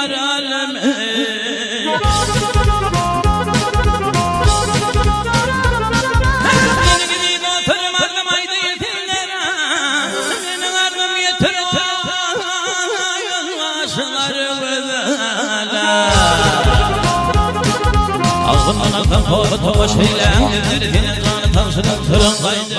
var alem. Ağzımdan akan tova şeylen gözlerinin kanı tavşının tırın kaydı.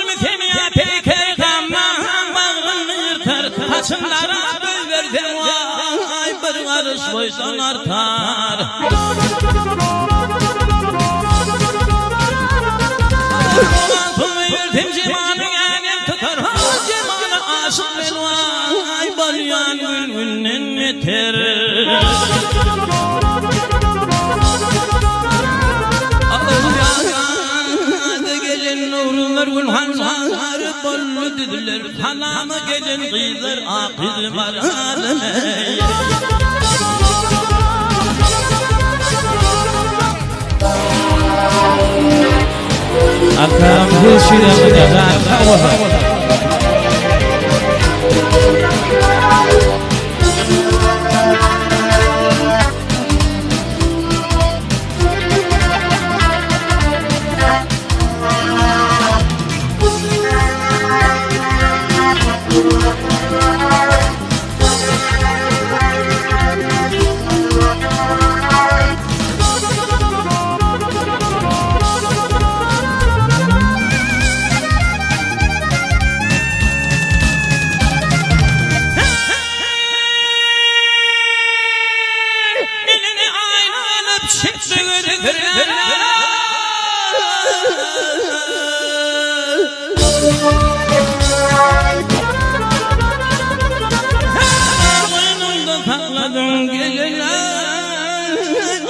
Mütemiye peyker damla bağrını yırtar, taşınlara göz verdim vay, bir karış boydan artar. Yırtım cimanı gelip tutar, cimanı aşık ben vay, balyan gülgünün yeter. Ağzı gelen nurlar gülhanlar bollu dediler, hanamı gelen kızlar akıl var aleme. Akam hışırım degan kavva.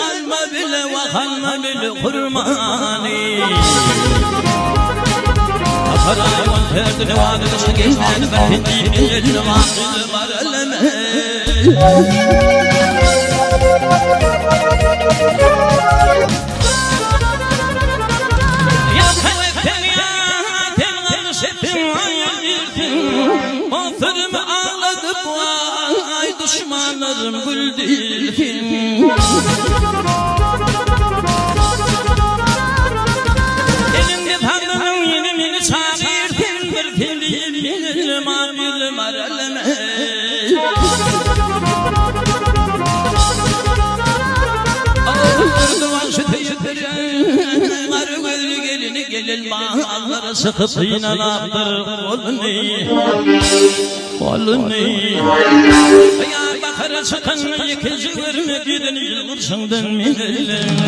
Alma bile vakalma bile kurmani. Aparay konterdi ne vadı dışı geçmeni ben hindiyim yerini vadı var eleme. Ya tevekten ya ten alış ettin vay bilsin. Oturum ağladı bu ay düşmanlarım güldü ilkin. Elinde tanrının yenimini çağırırken bir kendiyim yenim amirim araleme. Ağırdıvan şu teyitlerin arı gözlü gelini gelin bağları sıkıp inanaktır kolunu. Yar bakarı çıkan yıkıcılarına gidin yılmışından minelin.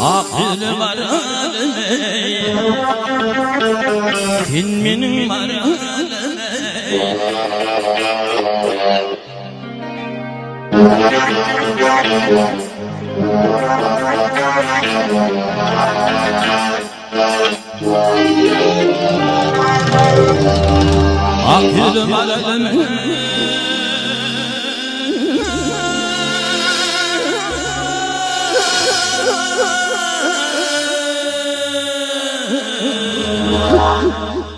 Akıl var aleme, ilminin var aleme. Akıl var aleme.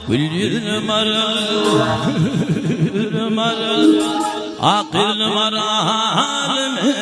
Gül yüzüm arı, akıl var aleme.